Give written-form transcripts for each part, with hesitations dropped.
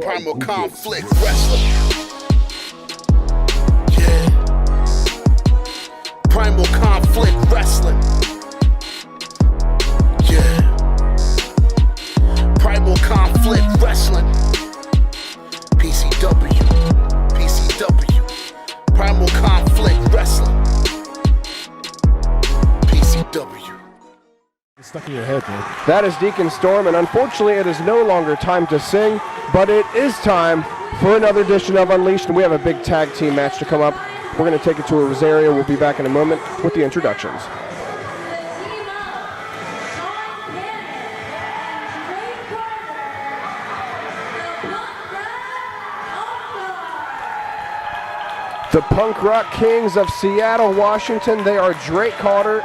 Primal conflict wrestling. Yeah. Primal conflict wrestling. Yeah. Primal conflict wrestling. PCW. PCW. Primal conflict wrestling. PCW. It's stuck in your head, man. That is Deacon Storm, and unfortunately it is no longer time to sing, but it is time for another edition of Unleashed, and we have a big tag team match to come up. We're going to take it to a Rosario. We'll be back in a moment with the introductions. The Punk Rock Kings of Seattle, Washington. They are Drake Carter,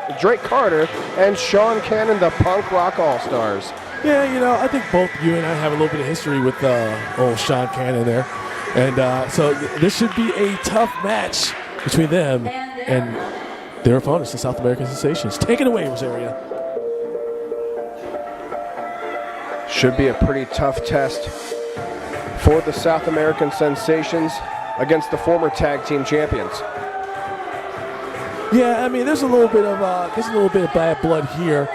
and Sean Cannon, the Punk Rock All-Stars. Yeah, you know, I think both you and I have a little bit of history with old Sean Cannon there. And so this should be a tough match between them and their opponents, the South American Sensations. Take it away, Rosario. Should be a pretty tough test for the South American Sensations against the former tag team champions. Yeah, I mean, there's a little bit of bad blood here.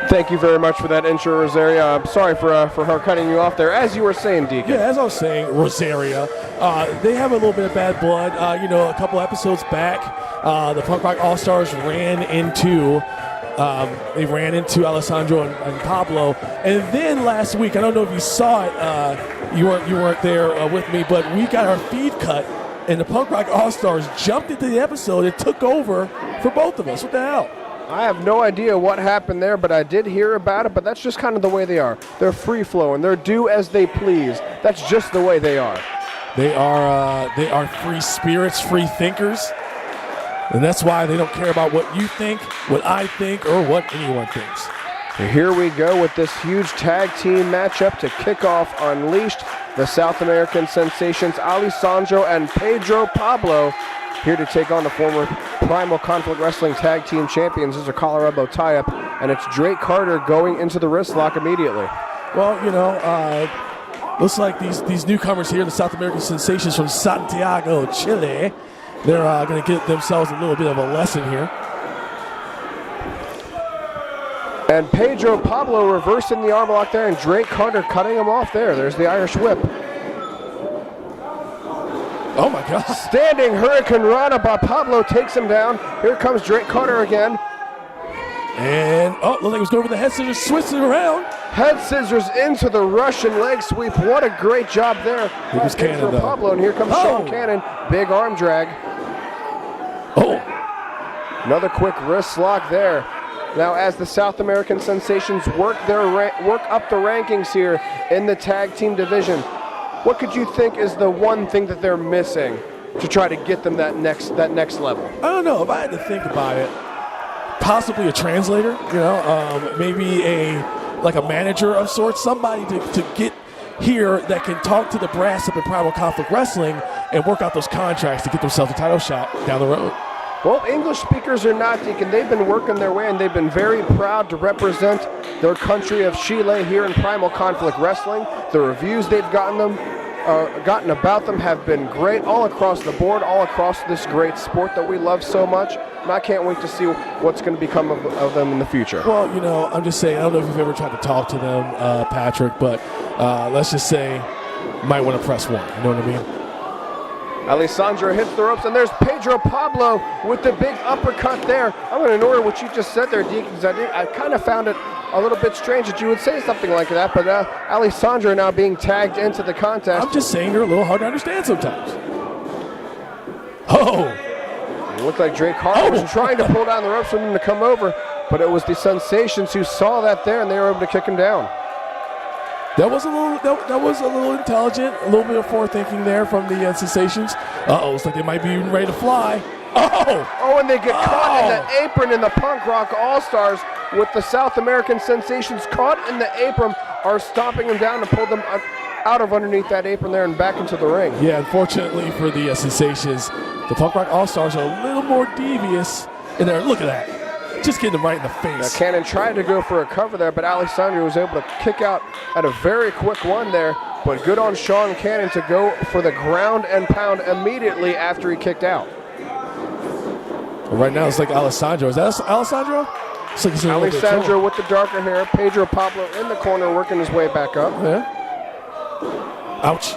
Thank you very much for that intro, Rosario. I'm sorry for her cutting you off there. As you were saying, Deacon. Yeah, as I was saying, Rosario, they have a little bit of bad blood. You know, a couple episodes back, the Punk Rock All-Stars ran into Alessandro and Pablo. And then last week, I don't know if you saw it, you weren't there with me, but we got our feed cut, and the Punk Rock All-Stars jumped into the episode and took over for both of us. What the hell? I have no idea what happened there, but I did hear about it, but that's just kind of the way they are. They're free-flowing. They're do as they please. That's just the way they are. They are free spirits, free thinkers, and that's why they don't care about what you think, what I think, or what anyone thinks. Here we go with this huge tag team matchup to kick off Unleashed. The South American Sensations, Alessandro and Pedro Pablo, here to take on the former Primal Conflict Wrestling Tag Team Champions. This is a collar elbow tie-up, and it's Drake Carter going into the wrist lock immediately. Well, you know, looks like these newcomers here, the South American Sensations from Santiago, Chile, they're going to get themselves a little bit of a lesson here. And Pedro Pablo reversing the arm lock there, and Drake Carter cutting him off there. There's the Irish whip. Oh my God. Standing Hurricane Rana by Pablo takes him down. Here comes Drake Carter again. And, looked like he was going for the head scissors, switching it around. Head scissors into the Russian leg sweep. What a great job there. Here comes Cannon, though. Pablo, and here comes Sean Cannon. Big arm drag. Oh. Another quick wrist lock there. Now, as the South American Sensations work up the rankings here in the tag team division, what could you think is the one thing that they're missing to try to get them that next level? I don't know. If I had to think about it, possibly a translator, you know, maybe a manager of sorts, somebody to get here that can talk to the brass up in Primal Conflict Wrestling and work out those contracts to get themselves a title shot down the road. Well, English speakers or not, Deacon, they've been working their way, and they've been very proud to represent their country of Chile here in Primal Conflict Wrestling. The reviews they've gotten about them have been great all across the board, all across this great sport that we love so much. And I can't wait to see what's going to become of them in the future. Well, you know, I'm just saying, I don't know if you've ever tried to talk to them, Patrick, but let's just say you might want to press one. You know what I mean? Alessandro hits the ropes, and there's Pedro Pablo with the big uppercut there. I'm going to ignore what you just said there, Deacon, because I kind of found it a little bit strange that you would say something like that, but Alessandro now being tagged into the contest. I'm just saying you're a little hard to understand sometimes. Oh! It looked like Drake Carter was trying to pull down the ropes for him to come over, but it was the Sensations who saw that there, and they were able to kick him down. That was a little intelligent, a little bit of forethinking there from the Sensations. Looks like they might be ready to fly. And they get caught in the apron, in the Punk Rock All-Stars with the South American Sensations caught in the apron are stomping them down to pull them out of underneath that apron there and back into the ring. Yeah, unfortunately for the Sensations, the Punk Rock All-Stars are a little more devious in there. Look at that. Just getting them right in the face. Now, Cannon tried to go for a cover there, but Alessandro was able to kick out at a very quick one there. But good on Sean Cannon to go for the ground and pound immediately after he kicked out. Right now it's like Alessandro. Is that Alessandro? It's like he's in a little bit of Alessandro trouble. with the darker hair. Pedro Pablo in the corner working his way back up. Yeah. Ouch.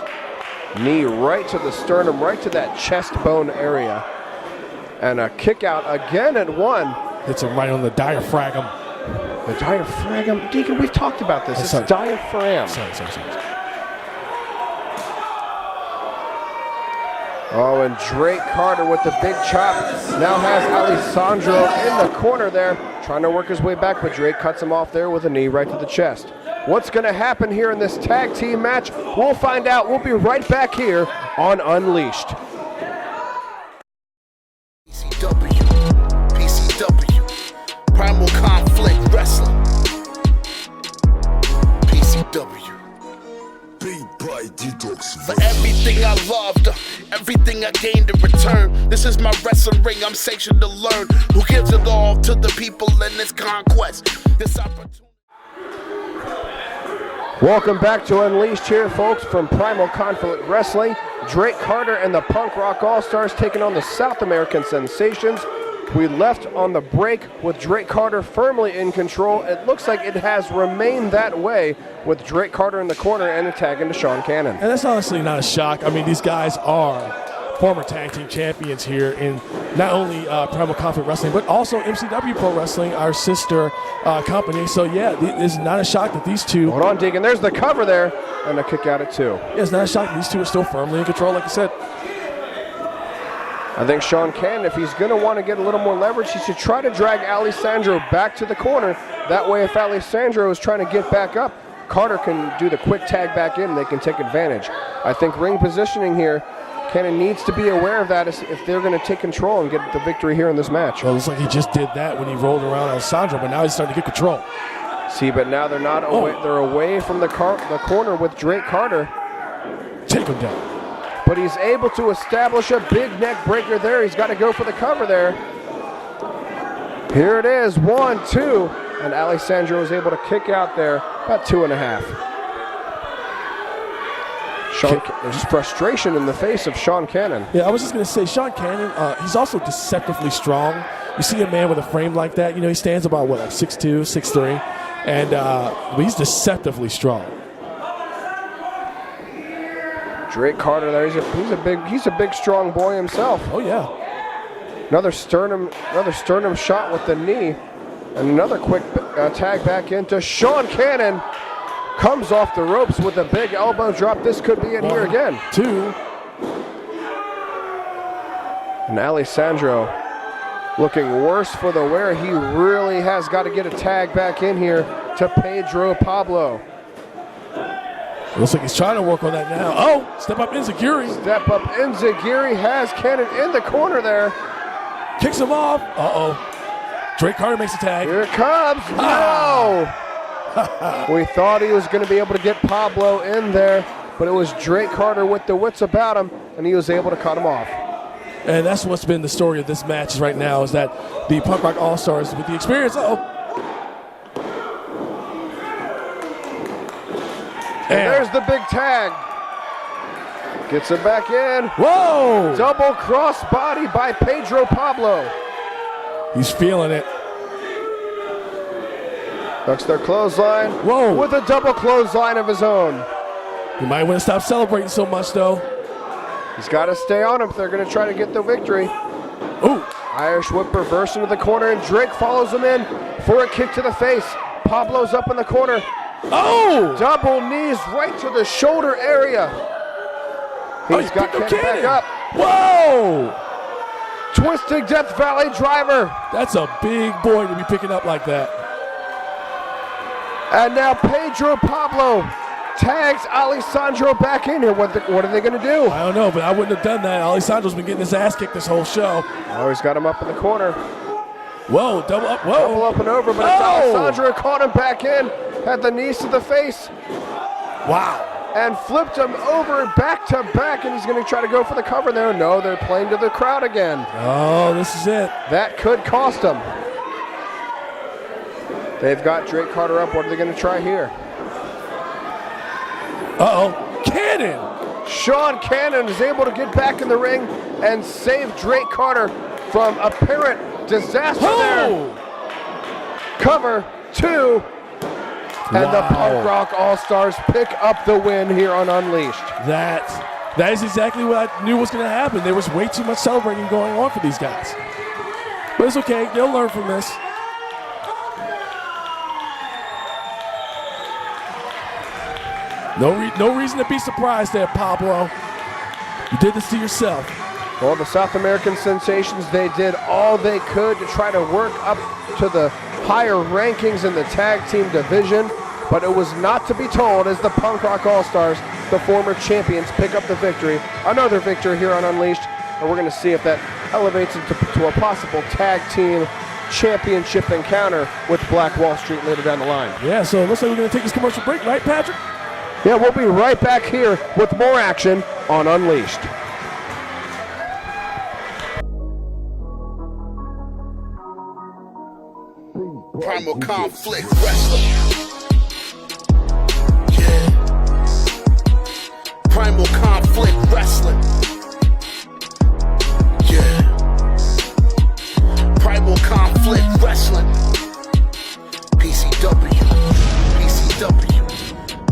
Knee right to the sternum, right to that chest bone area. And a kick out again at one. Hits him right on the diaphragm. The diaphragm. Deacon, we've talked about this. It's sorry. diaphragm. Sorry. Oh, and Drake Carter with the big chop now has Alessandro in the corner there, trying to work his way back, but Drake cuts him off there with a knee right to the chest. What's going to happen here in this tag team match? We'll find out. We'll be right back here on Unleashed. PCW, Primal Conflict Wrestling. PCW. For everything I loved, everything I gained in return. This is my wrestling ring, I'm sanctioned to learn. Who gives it all to the people in this conquest? This opportunity. Welcome back to Unleashed here, folks, from Primal Conflict Wrestling. Drake Carter and the Punk Rock All-Stars taking on the South American Sensations. We left on the break with Drake Carter firmly in control. It looks like it has remained that way with Drake Carter in the corner and a tag into Sean Cannon. And that's honestly not a shock. I mean, these guys are former tag team champions here in not only Primal Conflict Wrestling, but also MCW Pro Wrestling, our sister company. So, yeah, it's not a shock that these two... Hold on, Deacon. There's the cover there and a kick out at two. Yeah, it's not a shock that these two are still firmly in control, like I said. I think Sean Cannon, if he's going to want to get a little more leverage, he should try to drag Alessandro back to the corner. That way, if Alessandro is trying to get back up, Carter can do the quick tag back in and they can take advantage. I think ring positioning here, Cannon needs to be aware of that if they're going to take control and get the victory here in this match. Well, it looks like he just did that when he rolled around Alessandro, but now he's starting to get control. See, but now they're not away. They're away from the corner with Drake Carter. Take him down. But he's able to establish a big neck breaker there. He's got to go for the cover there. Here it is, 1, 2. And Alessandro was able to kick out there about 2.5. There's frustration in the face of Sean Cannon. Yeah, I was just going to say, Sean Cannon, he's also deceptively strong. You see a man with a frame like that, he stands about, like 6'2", 6'3", and but he's deceptively strong. Drake Carter there, he's a big strong boy himself. Oh yeah. Another sternum shot with the knee, and another quick tag back into Sean Cannon. Comes off the ropes with a big elbow drop. This could be it here again. 2. And Alessandro looking worse for the wear. He really has got to get a tag back in here to Pedro Pablo. Looks like he's trying to work on that now. Oh, step up Enziguri. Step up Enziguri has Cannon in the corner there. Kicks him off. Uh-oh. Drake Carter makes a tag. Here it comes. No! We thought he was going to be able to get Pablo in there, but it was Drake Carter with the wits about him, and he was able to cut him off. And that's what's been the story of this match right now, is that the Punk Rock All-Stars with the experience. And there's the big tag. Gets it back in. Whoa! Double cross body by Pedro Pablo. He's feeling it. Ducks their clothesline. Whoa! With a double clothesline of his own. You might want to stop celebrating so much, though. He's got to stay on him if they're going to try to get the victory. Ooh! Irish whip reverse into the corner, and Drake follows him in for a kick to the face. Pablo's up in the corner. Oh! Double knees right to the shoulder area. He's got Cannon back up. Whoa! Twisting Death Valley driver. That's a big boy to be picking up like that. And now Pedro Pablo tags Alessandro back in here. What are they going to do? I don't know, but I wouldn't have done that. Alessandro's been getting his ass kicked this whole show. Oh, he's got him up in the corner. Whoa, double up, whoa. Double up and over, but it's Alessandro caught him back in. Had the knees to the face. Wow. and flipped him over back to back, and he's going to try to go for the cover there. No, they're playing to the crowd again. Oh, this is it. That could cost them. They've got Drake Carter up. What are they going to try here? Uh-oh, Cannon! Sean Cannon is able to get back in the ring and save Drake Carter from apparent disaster there. Cover 2. And the Punk Rock All-Stars pick up the win here on Unleashed. That is exactly what I knew was going to happen. There was way too much celebrating going on for these guys. But it's okay. They'll learn from this. No reason to be surprised there, Pablo. You did this to yourself. Well, the South American Sensations, they did all they could to try to work up to the higher rankings in the tag team division, but it was not to be told as the Punk Rock All-Stars, the former champions, pick up the victory. Another victory here on Unleashed, and we're going to see if that elevates it to a possible tag team championship encounter with Black Wall Street later down the line. Yeah, so it looks like we're going to take this commercial break, right, Patrick? Yeah, we'll be right back here with more action on Unleashed. Primal Conflict Wrestling. Yeah. Primal Conflict Wrestling. Yeah. Primal Conflict Wrestling. PCW. PCW.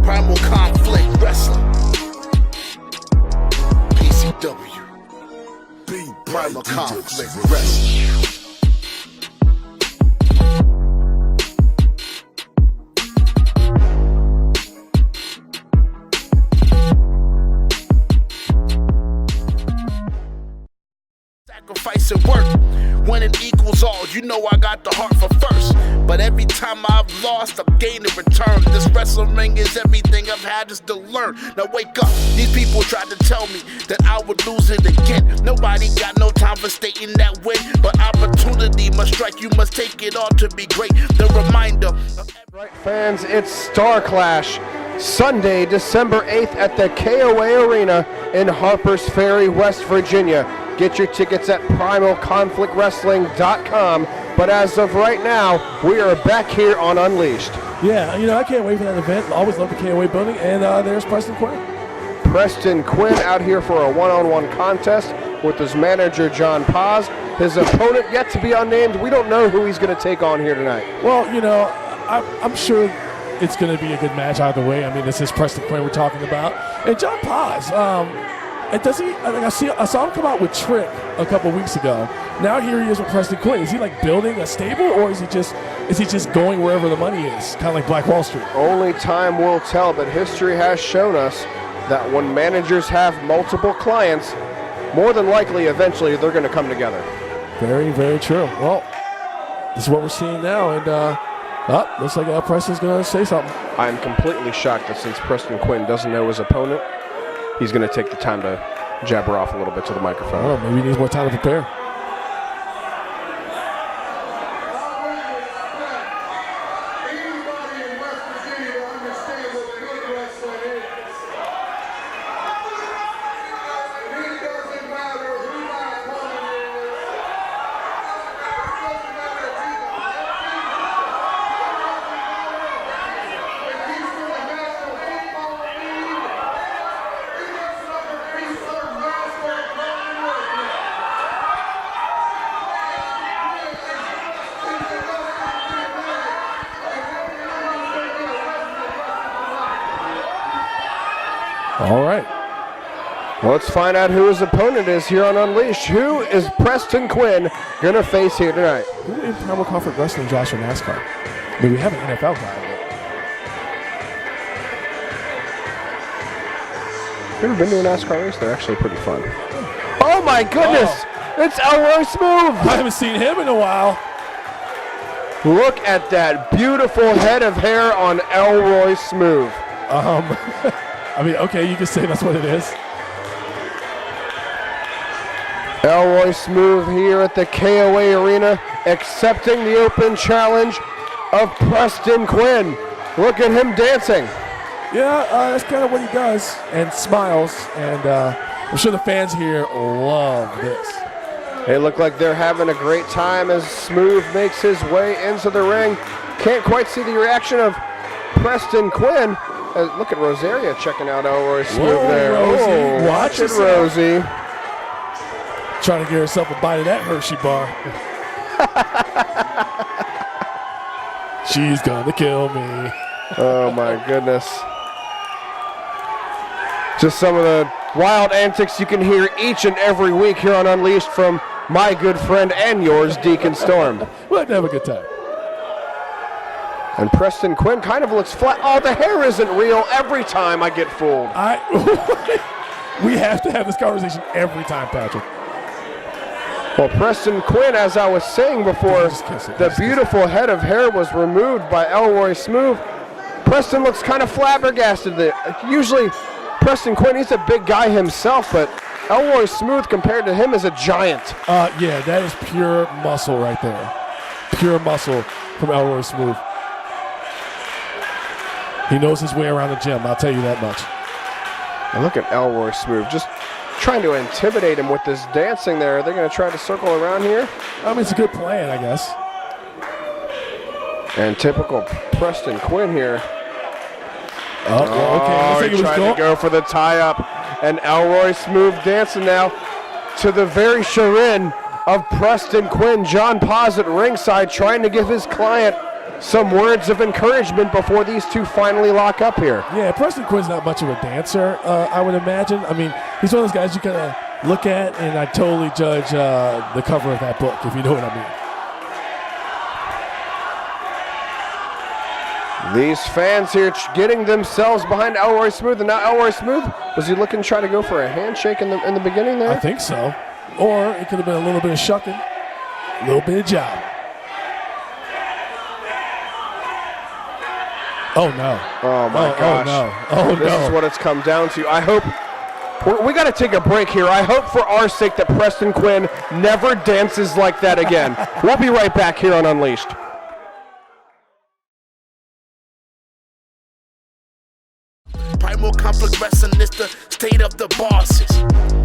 Primal Conflict Wrestling. PCW. Primal Conflict Wrestling. Sacrifice and work when it equals all. You know I got the heart for first, but every time I've lost, I've gained in return. This wrestling ring is everything I've had just to learn. Now wake up, these people tried to tell me that I would lose it again. Nobody got no time for stating that win, but opportunity must strike. You must take it all to be great. The reminder. Right, fans, it's Star Clash, Sunday, December 8th at the KOA Arena in Harpers Ferry, West Virginia. Get your tickets at primalconflictwrestling.com. But as of right now, we are back here on Unleashed. Yeah, I can't wait for that event. Always love the KOA building. And there's Preston Quinn. Preston Quinn out here for a one-on-one contest with his manager, John Paz. His opponent yet to be unnamed. We don't know who he's going to take on here tonight. Well, I'm sure it's going to be a good match either way. I mean, this is Preston Quinn we're talking about. And John Paz, and does he? I saw him come out with Trick a couple weeks ago. Now here he is with Preston Quinn. Is he like building a stable, or is he just going wherever the money is, kind of like Black Wall Street? Only time will tell, but history has shown us that when managers have multiple clients, more than likely, eventually, they're going to come together. Very, very true. Well, this is what we're seeing now, and looks like Preston's going to say something. I'm completely shocked that since Preston Quinn doesn't know his opponent, he's going to take the time to jabber off a little bit to the microphone. Oh, maybe he needs more time to prepare. All right. Well, let's find out who his opponent is here on Unleashed. Who is Preston Quinn going to face here tonight? Who in Primal Conflict Wrestling Josh or NASCAR? I mean, we have an NFL guy. You ever been to a NASCAR race? They're actually pretty fun. Oh my goodness! Oh. It's Elroy Smoove! I haven't seen him in a while. Look at that beautiful head of hair on Elroy Smoove. I mean, okay, you can say that's what it is. Elroy Smoove here at the KOA Arena, accepting the open challenge of Preston Quinn. Look at him dancing. Yeah, that's kind of what he does, and smiles, and I'm sure the fans here love this. They look like they're having a great time as Smoove makes his way into the ring. Can't quite see the reaction of Preston Quinn. Look at Rosaria checking out Elroy Smoove there. Rosie. Oh, watch it, Rosie. Trying to get herself a bite of that Hershey bar. She's gonna kill me. Oh my goodness. Just some of the wild antics you can hear each and every week here on Unleashed from my good friend and yours, Deacon Storm. We'll have to have a good time. And Preston Quinn kind of looks flat. Oh, the hair isn't real. Every time I get fooled. We have to have this conversation every time, Patrick. Well, Preston Quinn, as I was saying before, the beautiful head of hair was removed by Elroy Smoove. Preston looks kind of flabbergasted. Usually, Preston Quinn, he's a big guy himself, but Elroy Smoove compared to him is a giant. Yeah, that is pure muscle right there. Pure muscle from Elroy Smoove. He knows his way around the gym, I'll tell you that much. And look at Elroy Smoove, just trying to intimidate him with this dancing there. They're going to try to circle around here. I mean, it's a good plan, I guess. And typical Preston Quinn here. Okay. He tried to go for the tie-up. And Elroy Smoove dancing now to the very chagrin of Preston Quinn. John Paz at ringside trying to give his client some words of encouragement before these two finally lock up here. Yeah, Preston Quinn's not much of a dancer, I would imagine. I mean, he's one of those guys you kind of look at, and I totally judge the cover of that book, if you know what I mean. These fans here getting themselves behind Elroy Smoove, and now Elroy Smoove, was he looking to try to go for a handshake in the beginning there? I think so. Or it could have been a little bit of shucking, a little bit of job. Oh, no. Oh, my gosh. Oh, no. This is what it's come down to. I hope we got to take a break here. I hope for our sake that Preston Quinn never dances like that again. We'll be right back here on Unleashed. Primal conflict wrestling is the state of the bosses.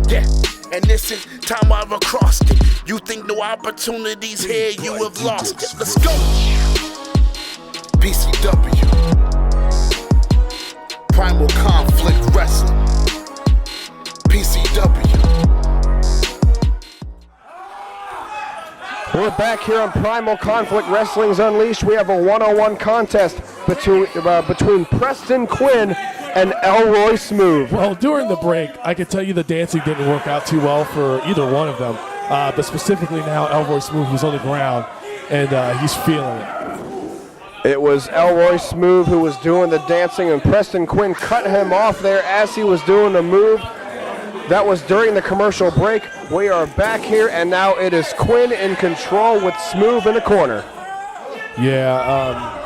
Yeah, and this is time I've crossed it. You think no opportunities here, you have lost it. Let's go. PCW. Primal conflict wrestling. PCW. We're back here on Primal Conflict Wrestling's Unleashed. We have a one-on-one contest between Preston Quinn and Elroy Smoove. Well, during the break, I can tell you the dancing didn't work out too well for either one of them. But specifically now, Elroy Smoove was on the ground, and he's feeling it. It was Elroy Smoove who was doing the dancing, and Preston Quinn cut him off there as he was doing the move. That was during the commercial break. We are back here, and now it is Quinn in control with Smoove in the corner. Yeah,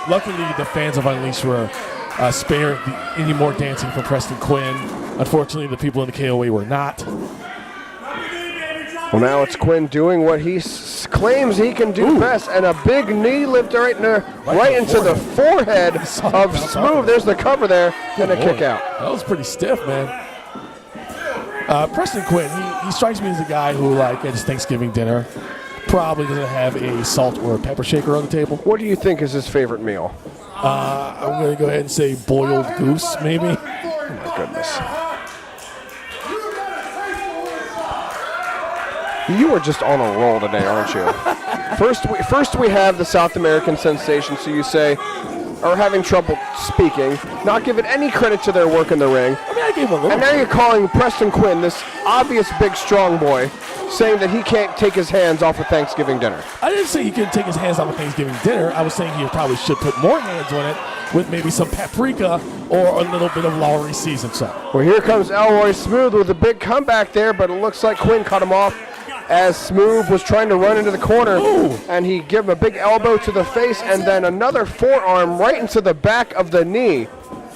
luckily the fans of Unleashed were spared any more dancing from Preston Quinn. Unfortunately, the people in the KOA were not. Well, now it's Quinn doing what he claims he can do best, and a big knee lift right into the forehead of Smoove. There's the cover there, and a kick out. That was pretty stiff, man. Preston Quinn, he strikes me as a guy who, like, at his Thanksgiving dinner, probably doesn't have a salt or a pepper shaker on the table. What do you think is his favorite meal? I'm going to go ahead and say boiled goose, maybe. Oh, my goodness. You are just on a roll today, aren't you? First we have the South American sensation, so you say, are having trouble speaking, not giving any credit to their work in the ring. I mean, I gave him a little. And now you're calling Preston Quinn, this obvious big strong boy, saying that he can't take his hands off of Thanksgiving dinner. I didn't say he couldn't take his hands off of Thanksgiving dinner. I was saying he probably should put more hands on it with maybe some paprika or a little bit of Laroux seasoned salt. Well, here comes Elroy Smoove with a big comeback there, but it looks like Quinn cut him off as Smoove was trying to run into the corner. Ooh. And he gave him a big elbow to the face and then another forearm right into the back of the knee.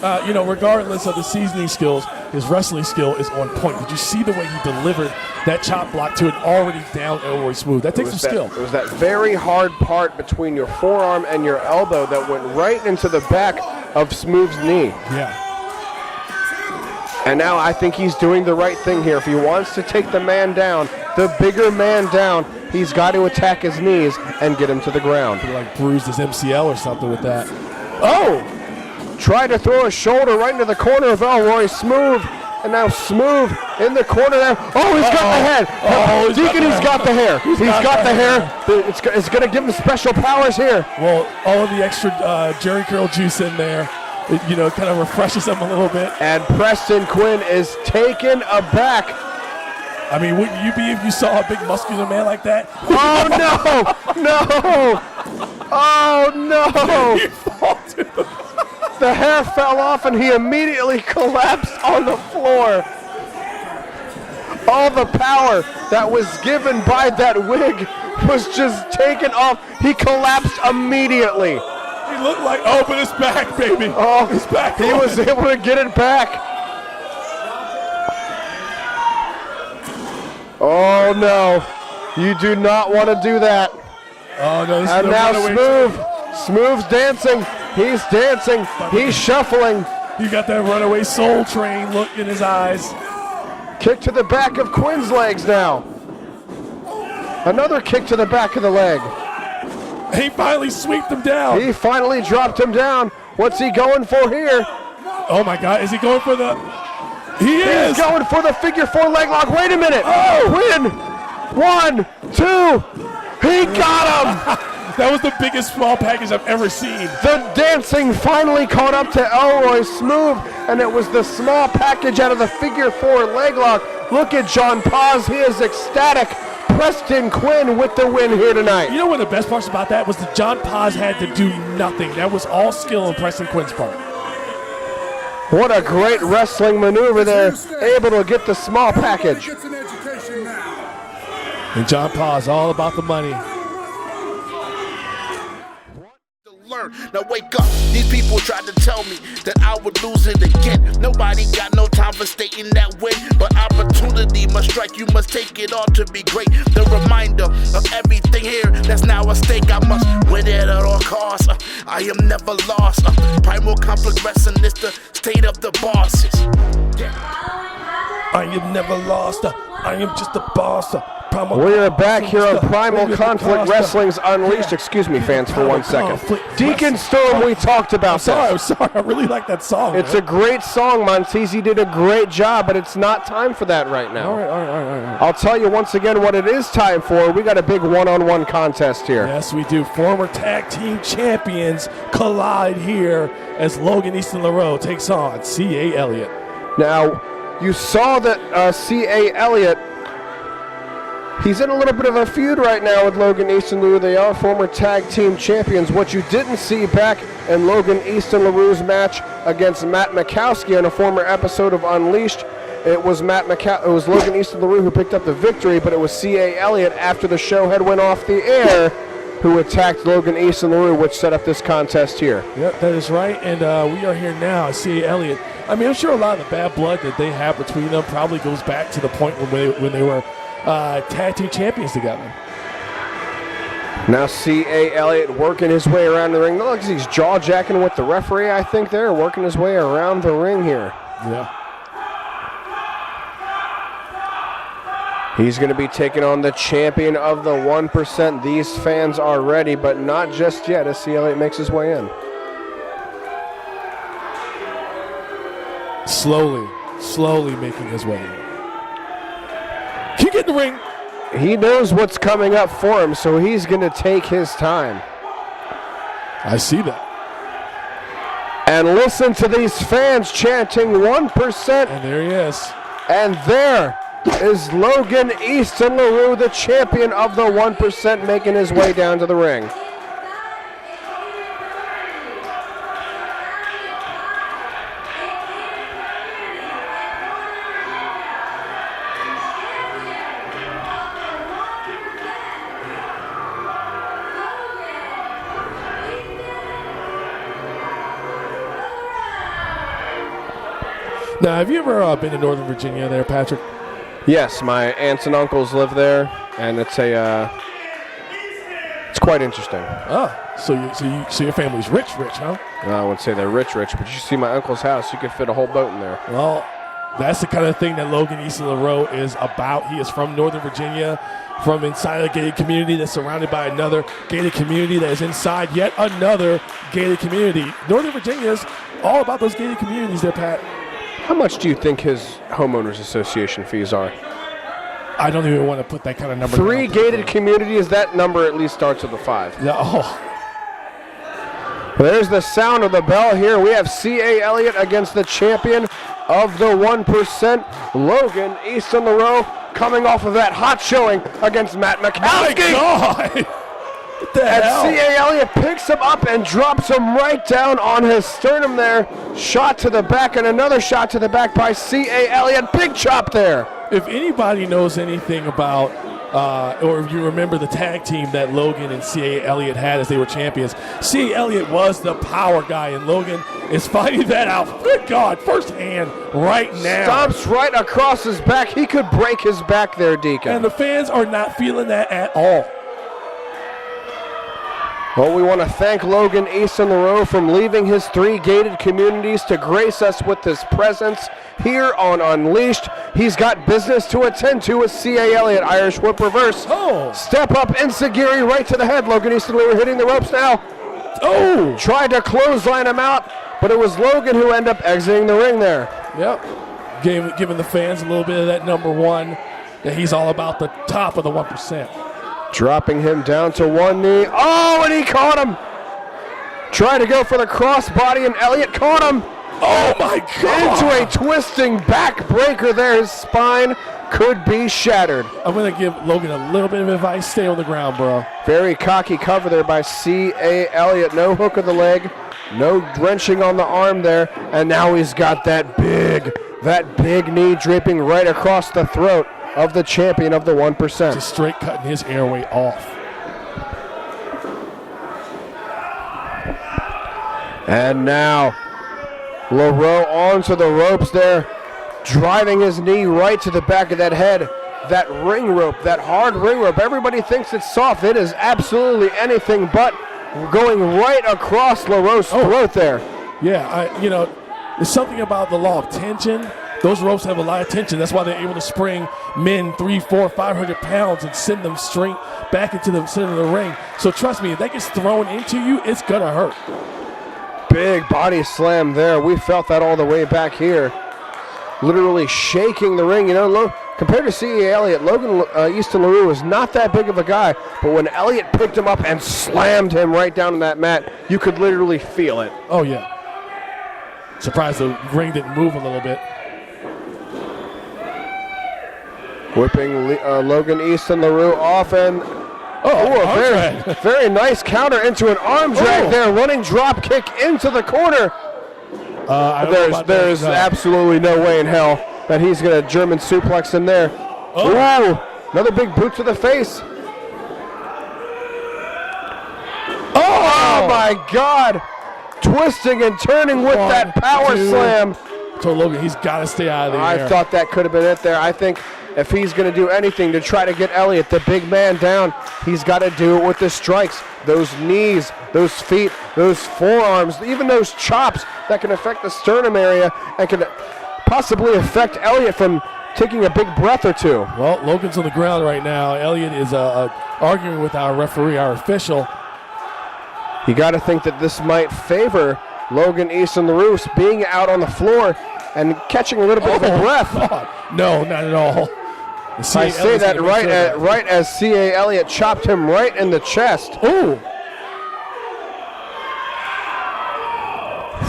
Regardless of the seasoning skills, his wrestling skill is on point. Did you see the way he delivered that chop block to an already down Elroy Smoove? That takes some skill. It was that very hard part between your forearm and your elbow that went right into the back of Smoove's knee. Yeah. And now I think he's doing the right thing here. If he wants to take the man down, the bigger man down, he's got to attack his knees and get him to the ground. He like bruised his MCL or something with that. Oh! Tried to throw a shoulder right into the corner of Elroy. Smoove. And now Smoove in the corner there. Oh, he's got the head. Oh, Deacon, he's got the hair. He's got the hair. It's going to give him special powers here. Well, all of the extra Jerry curl juice in there, it, kind of refreshes him a little bit. And Preston Quinn is taken aback. I mean, wouldn't you be if you saw a big muscular man like that? Oh, no. No. Oh, no. He faltered. The hair fell off and he immediately collapsed on the floor. All the power that was given by that wig was just taken off. He collapsed immediately. He looked like, but it's back, baby. Oh, it's back. He was able to get it back. Oh, no. You do not want to do that. Oh, no. This and is now Smoove. Smoove's dancing. He's dancing. He's shuffling. You got that runaway soul train look in his eyes. Kick to the back of Quinn's legs now. Another kick to the back of the leg. He finally sweeped him down. He finally dropped him down. What's he going for here? Oh, my God. Is he going for the... He's going for the figure 4 leg lock. Wait a minute. Oh! Quinn. 1, 2. He got him. That was the biggest small package I've ever seen. The dancing finally caught up to Elroy Smoove, and it was the small package out of the figure 4 leg lock. Look at John Paz. He is ecstatic. Preston Quinn with the win here tonight. You know one of the best parts about that was that John Paz had to do nothing. That was all skill on Preston Quinn's part. What a great wrestling maneuver there. Able to get the small package. And John Paz, all about the money. Learn. Now wake up. These people tried to tell me that I would lose it again. Nobody got no time for stating that win, but opportunity must strike. You must take it all to be great. The reminder of everything here that's now at stake. I must win it at all costs. I am never lost. Primal conflict wrestling is the state of the bosses. Yeah. I am never lost. I am just a boss. We are back here on Primal Conflict Wrestling's Unleashed. Excuse me, fans, for 1 second. Deacon Storm, we talked about I'm sorry. I really like that song. It's a great song. Montesi did a great job, but it's not time for that right now. All right. I'll tell you once again what it is time for. We got a big one-on-one contest here. Yes, we do. Former tag team champions collide here as Logan, Easton, Laroux takes on C.A. Elliot. Now, you saw that C.A. Elliot, he's in a little bit of a feud right now with Logan, Easton, Laroux. They are former tag team champions. What you didn't see back in Logan, Easton, Laroux's match against Matt Mikowski on a former episode of Unleashed, it was Logan, Easton, Laroux who picked up the victory, but it was C.A. Elliot after the show had went off the air who attacked Logan, Easton, Laroux, which set up this contest here. Yep, that is right, and we are here now. C.A. Elliot. I mean, I'm sure a lot of the bad blood that they have between them probably goes back to the point when they were tag team champions together. Now C.A. Elliot working his way around the ring. Looks like he's jaw-jacking with the referee, I think there, working his way around the ring here. Yeah. He's going to be taking on the champion of the 1%. These fans are ready, but not just yet as C.A. Elliot makes his way in. Slowly making his way in. Can you get in the ring? He knows what's coming up for him, so he's going to take his time. I see that. And listen to these fans chanting 1%. And there he is. And there is Logan Easton Laroux, the champion of the 1%, making his way down to the ring. Now, have you ever been to Northern Virginia there, Patrick? Yes, my aunts and uncles live there, and it's quite interesting. Oh, So your family's rich, huh? I wouldn't say they're rich, but you see my uncle's house, you could fit a whole boat in there. Well, that's the kind of thing that Logan Easton Laroux is about. He is from Northern Virginia, from inside a gated community that's surrounded by another gated community that is inside yet another gated community. Northern Virginia is all about those gated communities there, Pat. How much do you think his homeowners association fees are? I don't even want to put that kind of number. 3 gated communities, that number at least starts with a 5. Yeah, oh. There's the sound of the bell here. We have C.A. Elliot against the champion of the 1%, Logan Easton Laroux, coming off of that hot showing against Matt McCaskey. My God! What the hell? And C.A. Elliot picks him up and drops him right down on his sternum there. Shot to the back and another shot to the back by C.A. Elliot. Big chop there. If anybody knows anything about, or if you remember the tag team that Logan and C.A. Elliot had as they were champions, C.A. Elliot was the power guy, and Logan is finding that out. Good God, firsthand right now. Stomps right across his back. He could break his back there, Deacon. And the fans are not feeling that at all. Well, we want to thank Logan Easton Laroux from leaving his 3 gated communities to grace us with his presence here on Unleashed. He's got business to attend to with C.A. Elliot, Irish whip reverse. Oh. Step up, Insagiri right to the head. Logan Easton Laroux hitting the ropes now. Oh! Tried to clothesline him out, but it was Logan who ended up exiting the ring there. Yep. Giving the fans a little bit of that number 1, that he's all about the top of the 1%. Dropping him down to 1 knee. Oh, and he caught him. Tried to go for the crossbody, and Elliot caught him. Oh, my God. Into a twisting backbreaker there. His spine could be shattered. I'm going to give Logan a little bit of advice. Stay on the ground, bro. Very cocky cover there by C.A. Elliot. No hook of the leg. No wrenching on the arm there. And now he's got that big knee draping right across the throat of the champion of the 1%. Just straight cutting his airway off. And now Laroux onto the ropes there, driving his knee right to the back of that head. That ring rope, that hard ring rope, everybody thinks it's soft. It is absolutely anything but, going right across Laroux' throat there. Yeah, there's something about the law of tension. Those ropes have a lot of tension. That's why they're able to spring men 300, 400, 500 pounds and send them straight back into the center of the ring. So trust me, if that gets thrown into you, it's going to hurt. Big body slam there. We felt that all the way back here. Literally shaking the ring. Compared to C.A. Elliot, Logan Easton Laroux is not that big of a guy, but when Elliot picked him up and slammed him right down on that mat, you could literally feel it. Oh, yeah. Surprised the ring didn't move a little bit. Whipping Logan Easton Laroux off, and a very nice counter into an arm drag there. Running drop kick into the corner. There's absolutely no way in hell that he's going to German suplex him there. Oh, another big boot to the face. Oh my God. Twisting and turning with that power slam. So Logan, he's got to stay out of there. I thought that could have been it there. I think if he's going to do anything to try to get Elliot, the big man, down, he's got to do it with the strikes. Those knees, those feet, those forearms, even those chops that can affect the sternum area and can possibly affect Elliot from taking a big breath or two. Well, Logan's on the ground right now. Elliot is arguing with our referee, our official. You got to think that this might favor Logan Easton Laroux being out on the floor and catching a little bit of a breath. God. No, not at all. I say that right as C.A. Elliot chopped him right in the chest. Ooh.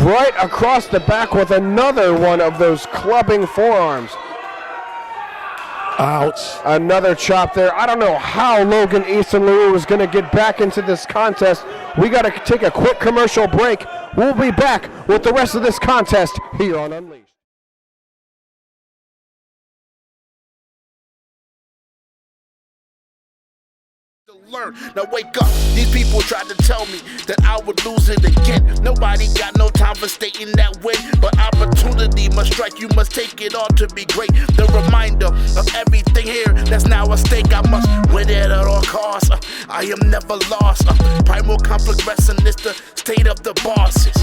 Right across the back with another one of those clubbing forearms. Ouch. Another chop there. I don't know how Logan Easton Laroux is going to get back into this contest. We got to take a quick commercial break. We'll be back with the rest of this contest here on Unleashed. Learn. Now wake up. These people tried to tell me that I would lose it again. Nobody got no time for stating that win, but opportunity a strike, you must take it all to be great. The reminder of everything here that's now at stake. I must win it at all costs. I am never lost. Primal conflict wrestling is the state of the bosses.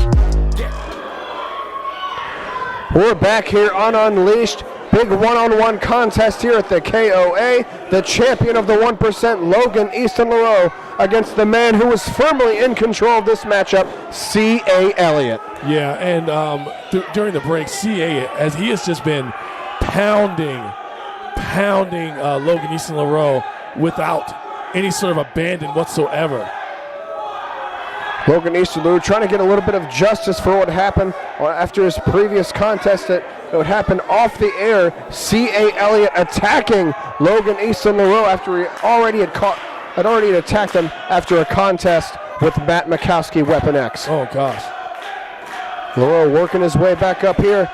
We're back here on Unleashed. Big one-on-one contest here at the KOA. The champion of the 1%, Logan Easton Laroux, against the man who was firmly in control of this matchup, C.A. Elliot. Yeah, and during the break, C.A., as he has just been pounding Logan Easton Laroux without any sort of abandon whatsoever. Logan Easton Laroux trying to get a little bit of justice for what happened after his previous contest that would happen off the air. C.A. Elliot attacking Logan Easton Laroux after he already had attacked him after a contest with Matt Makowski, Weapon X. Oh, gosh. Laroux working his way back up here.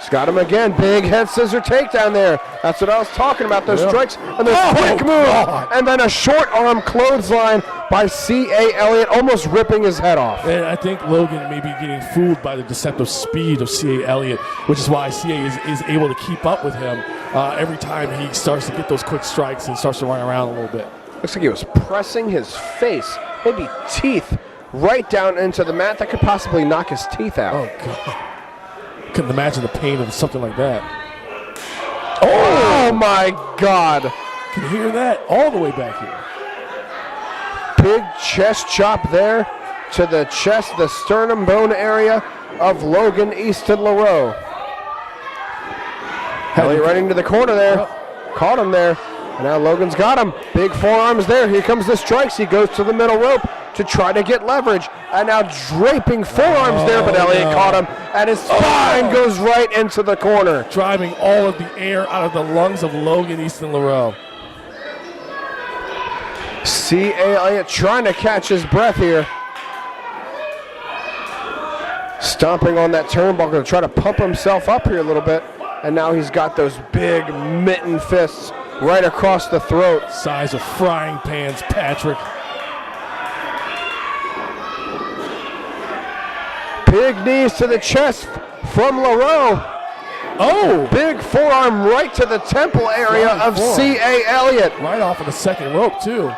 He's got him again. Big head scissor takedown there. That's what I was talking about, those strikes. And the quick move. God. And then a short arm clothesline by C.A. Elliot, almost ripping his head off. And I think Logan may be getting fooled by the deceptive speed of C.A. Elliot, which is why C.A. is able to keep up with him every time he starts to get those quick strikes and starts to run around a little bit. Looks like he was pressing his face, maybe teeth, right down into the mat. That could possibly knock his teeth out. Oh, God. Couldn't imagine the pain of something like that. Oh my God. Can you hear that? All the way back here. Big chest chop there to the chest, the sternum bone area of Logan Easton Laroux. Elliot right into the corner there. Caught him there. And now Logan's got him. Big forearms there. Here comes the strikes. He goes to the middle rope to try to get leverage. And now draping forearms there, but Elliot caught him. And his spine goes right into the corner. Driving all of the air out of the lungs of Logan Easton Laroux. C.A. Elliot trying to catch his breath here. Stomping on that turnbuckle to try to pump himself up here a little bit. And now he's got those big mitten fists right across the throat. Size of frying pans, Patrick. Big knees to the chest from Laroux. Oh! Big forearm right to the temple area of C.A. Elliot. Right off of the second rope, too.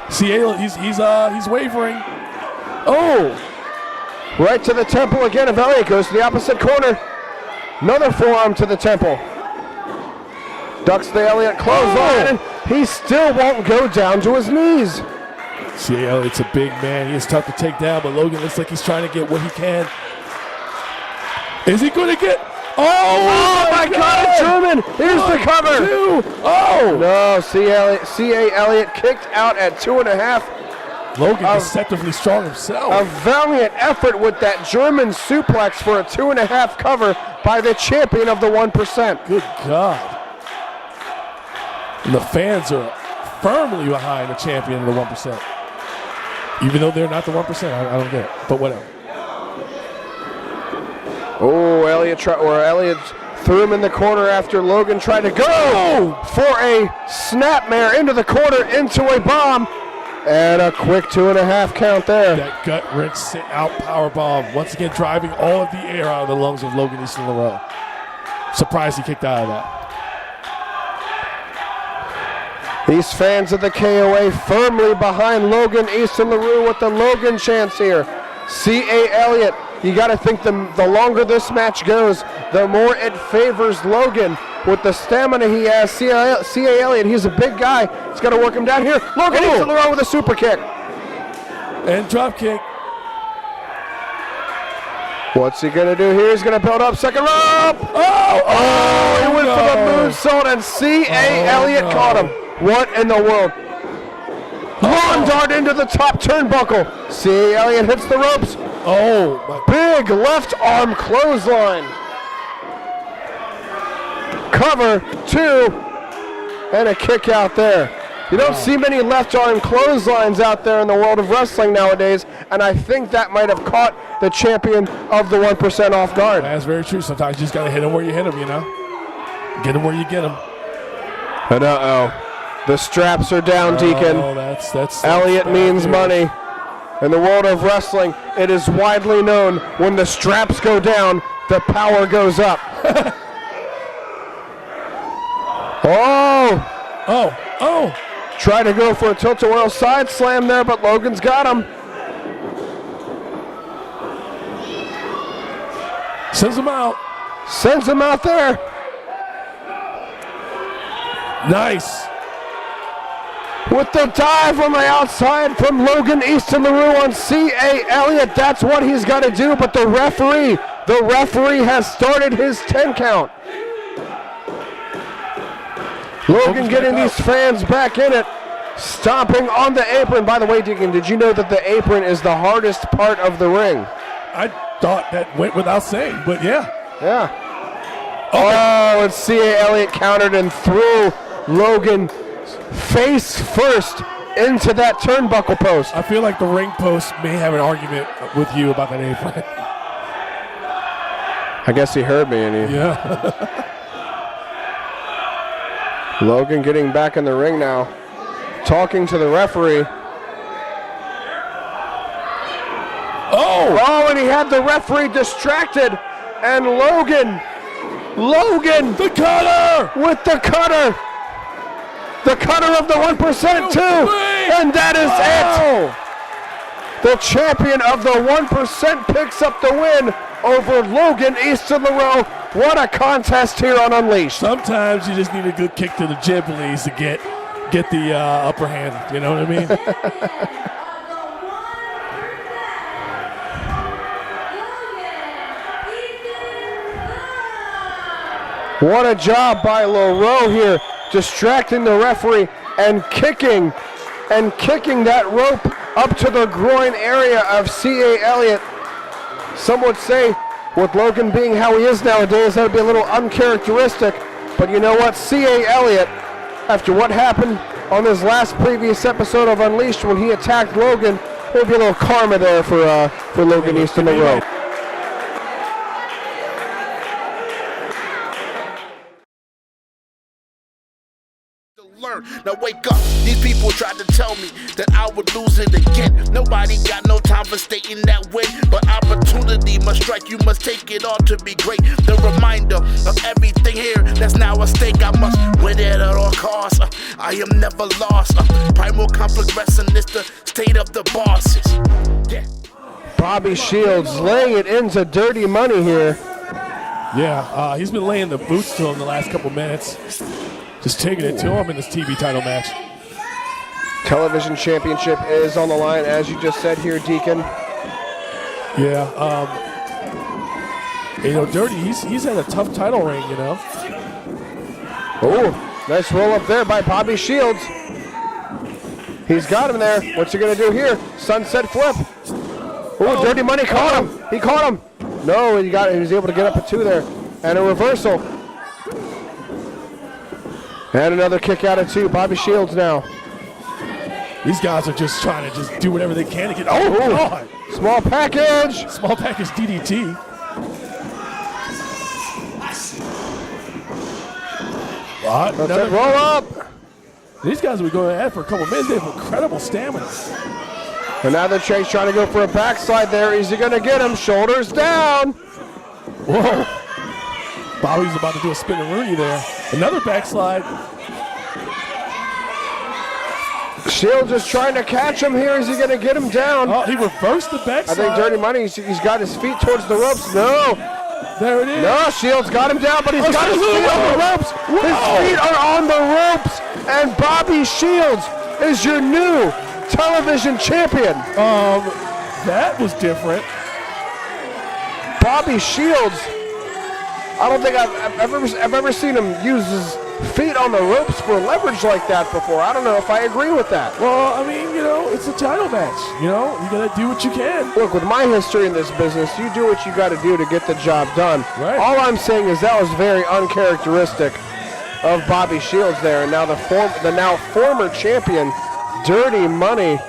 C.A. he's wavering. Oh! Right to the temple again of Elliot. Goes to the opposite corner. Another forearm to the temple. Ducks the Elliot clothesline, and he still won't go down to his knees. C.A. Elliott's a big man. He is tough to take down, but Logan looks like he's trying to get what he can. Is he going to get... Oh my God, German! Here's the cover! Oh! No, C.A. Elliot kicked out at 2.5. Logan deceptively strong himself. A valiant effort with that German suplex for a 2.5 cover by the champion of the 1%. Good God. And the fans are firmly behind the champion of the 1%. Even though they're not the 1%, I don't get it, but whatever. Oh, Elliot threw him in the corner after Logan tried to go for a snapmare into the corner, into a bomb, and a quick 2.5 count there. That gut wrench sit out power bomb, once again driving all of the air out of the lungs of Logan Easton Laroux. Surprised he kicked out of that. These fans of the KOA firmly behind Logan Easton Laroux with the Logan chants here. C.A. Elliot, you got to think the longer this match goes, the more it favors Logan with the stamina he has. C.A. Elliot, he's a big guy. He's got to work him down here. Logan Easton Laroux with a super kick. And drop kick. What's he going to do here? He's going to build up second rope. He went for the moonsault, and C.A. Elliot caught him. What in the world? Lawn dart into the top turnbuckle. C.A. Elliot hits the ropes. Oh, my. Big left arm clothesline. Cover, 2, and a kick out there. You don't see many left arm clotheslines out there in the world of wrestling nowadays, and I think that might have caught the champion of the 1% off guard. That's very true. Sometimes you just got to hit him where you hit him, you know? Get him where you get him. And the straps are down, Deacon. That's Elliot means money. In the world of wrestling, it is widely known when the straps go down, the power goes up. Oh. Try to go for a tilt-a-whirl side slam there, but Logan's got him. Sends him out. Sends him out there. Nice. With the dive on the outside from Logan Easton Laroux on C.A. Elliot. That's what he's got to do, but the referee has started his 10 count. Logan getting these fans back in it, stomping on the apron. By the way, Deacon, did you know that the apron is the hardest part of the ring? I thought that went without saying, but yeah. Yeah. Oh, and C.A. Elliot countered and threw Logan face first into that turnbuckle post. I feel like the ring post may have an argument with you about that apron. I guess he heard me, and he... Yeah. Logan getting back in the ring now, talking to the referee. Oh, and he had the referee distracted, and Logan, the cutter! With the cutter of the 1% too, and that is it. The champion of the 1% picks up the win over Logan Easton Laroux. What a contest here on Unleashed. Sometimes you just need a good kick to the jibblies to get the upper hand. You know what I mean? What a job by Laroux here, distracting the referee and kicking that rope up to the groin area of C.A. Elliot. Some would say, with Logan being how he is nowadays, that would be a little uncharacteristic. But you know what? C.A. Elliot, after what happened on his last previous episode of Unleashed when he attacked Logan, there would be a little karma there for Logan Easton Laroux. Now wake up, these people tried to tell me that I would lose it again. Nobody got no time for stating that win, but opportunity must strike, you must take it all to be great. The reminder of everything here that's now at stake, I must win it at all costs. I am never lost. Primal conflict wrestling is the state of the bosses. Yeah. Bobby Shields laying it into Dirty Money here. Yeah, he's been laying the boots to him the last couple minutes. Just taking it to him in this TV title match. Television championship is on the line, as you just said here, Deacon. Yeah, Dirty, he's had a tough title reign, you know. Oh, nice roll up there by Bobby Shields. He's got him there. What's he gonna do here? Sunset flip. Oh, Dirty Money caught him. He caught him. No, he was able to get up a 2 there. And a reversal. And another kick out of 2. Bobby Shields now. These guys are just trying to just do whatever they can to get. Oh, God. Small package. Small package DDT. Another roll up. These guys will be going ahead for a couple minutes. They have incredible stamina. And now they're trying to go for a backslide there. Is he going to get him? Shoulders down. Whoa. Bobby's about to do a spin-a-rooney there. Another backslide. Shields is trying to catch him here. Is he going to get him down? Oh, he reversed the backslide. I think Dirty Money, he's got his feet towards the ropes. No. There it is. No, Shields got him down, but he's got his feet on the ropes. Whoa. His feet are on the ropes. And Bobby Shields is your new television champion. That was different. Bobby Shields, I don't think I've ever seen him use his feet on the ropes for leverage like that before. I don't know if I agree with that. Well, I mean, it's a title match. You got to do what you can. Look, with my history in this business, you do what you got to do to get the job done. Right. All I'm saying is that was very uncharacteristic of Bobby Shields there. And now the now former champion, Dirty Money.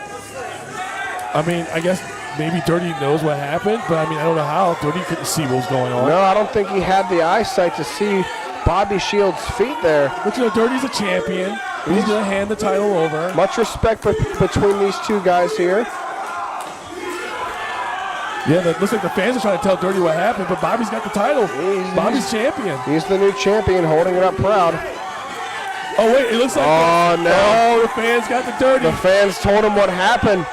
I mean, I guess maybe Dirty knows what happened, but I mean, I don't know how. Dirty couldn't see what was going on. No, I don't think he had the eyesight to see Bobby Shields' feet there. But Dirty's a champion. He's going to hand the title over. Much respect between these two guys here. Yeah, it looks like the fans are trying to tell Dirty what happened, but Bobby's got the title. Bobby's champion. He's the new champion, holding it up proud. Oh, wait, it looks like the fans got the Dirty. The fans told him what happened.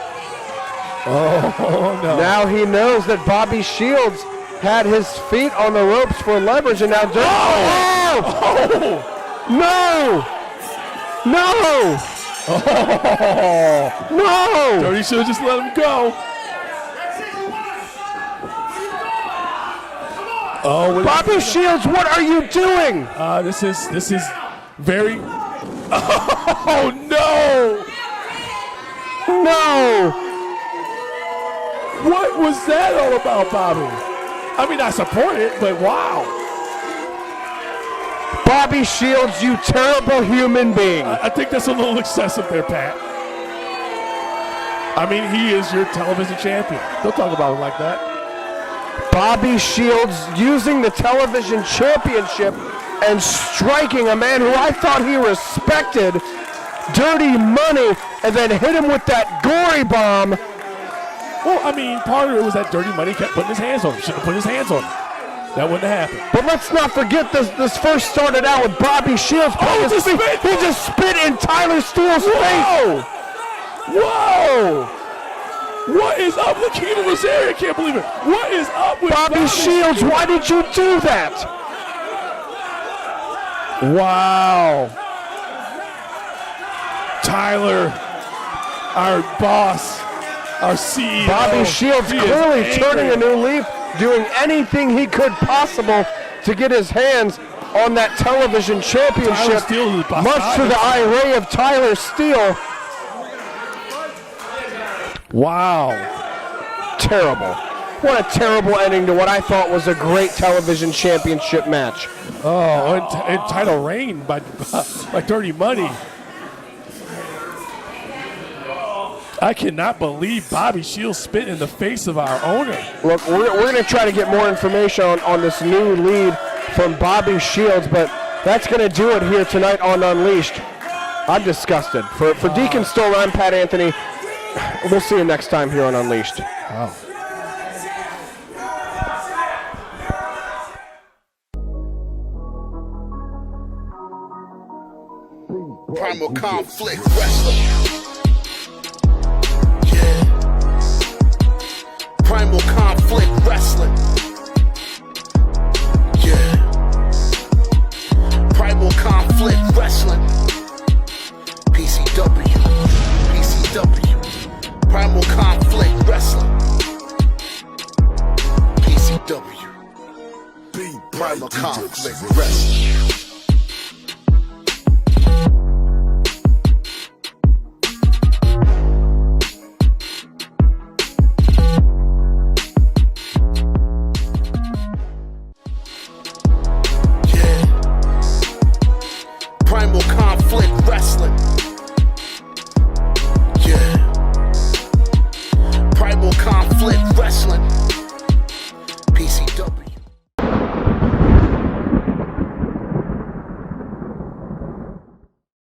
Oh, no. Now he knows that Bobby Shields had his feet on the ropes for leverage, and now Dirty. No! No! No! Dirty should have just let him go. Oh, Bobby Shields, what are you doing? This is very. Oh no! No! What was that all about, Bobby? I mean, I support it, but wow. Bobby Shields, you terrible human being. I think that's a little excessive there, Pat. I mean, he is your television champion. Don't talk about him like that. Bobby Shields using the television championship and striking a man who I thought he respected. Dirty Money, and then hit him with that gory bomb. Well, I mean, part of it was that Dirty Money kept putting his hands on him. Should have put his hands on him. That wouldn't have happened. But let's not forget this first started out with Bobby Shields. Oh, He just spit in Tyler Steele's face. Whoa! What is up with Keith Rosario? I can't believe it. What is up with Bobby Shields? Why did you do that? Wow. Tyler, our boss, our CEO. Bobby Shields clearly turning a new leaf, doing anything he could possible to get his hands on that television championship, much to the irate of Tyler Steele. Wow. Terrible. What a terrible ending to what I thought was a great television championship match. Oh, and title reign by Dirty Money. I cannot believe Bobby Shields spit in the face of our owner. Look, we're going to try to get more information on this new lead from Bobby Shields, but that's going to do it here tonight on Unleashed. I'm disgusted. For Deacon Stoller, I'm Pat Anthony. We'll see you next time here on Unleashed. Wow. Primal Conflict Wrestling. Primal Conflict Wrestling. Yeah. Primal Conflict Wrestling. PCW. PCW. Primal Conflict Wrestling. PCW. Primal Conflict Wrestling. Primal Conflict Wrestling. Yeah.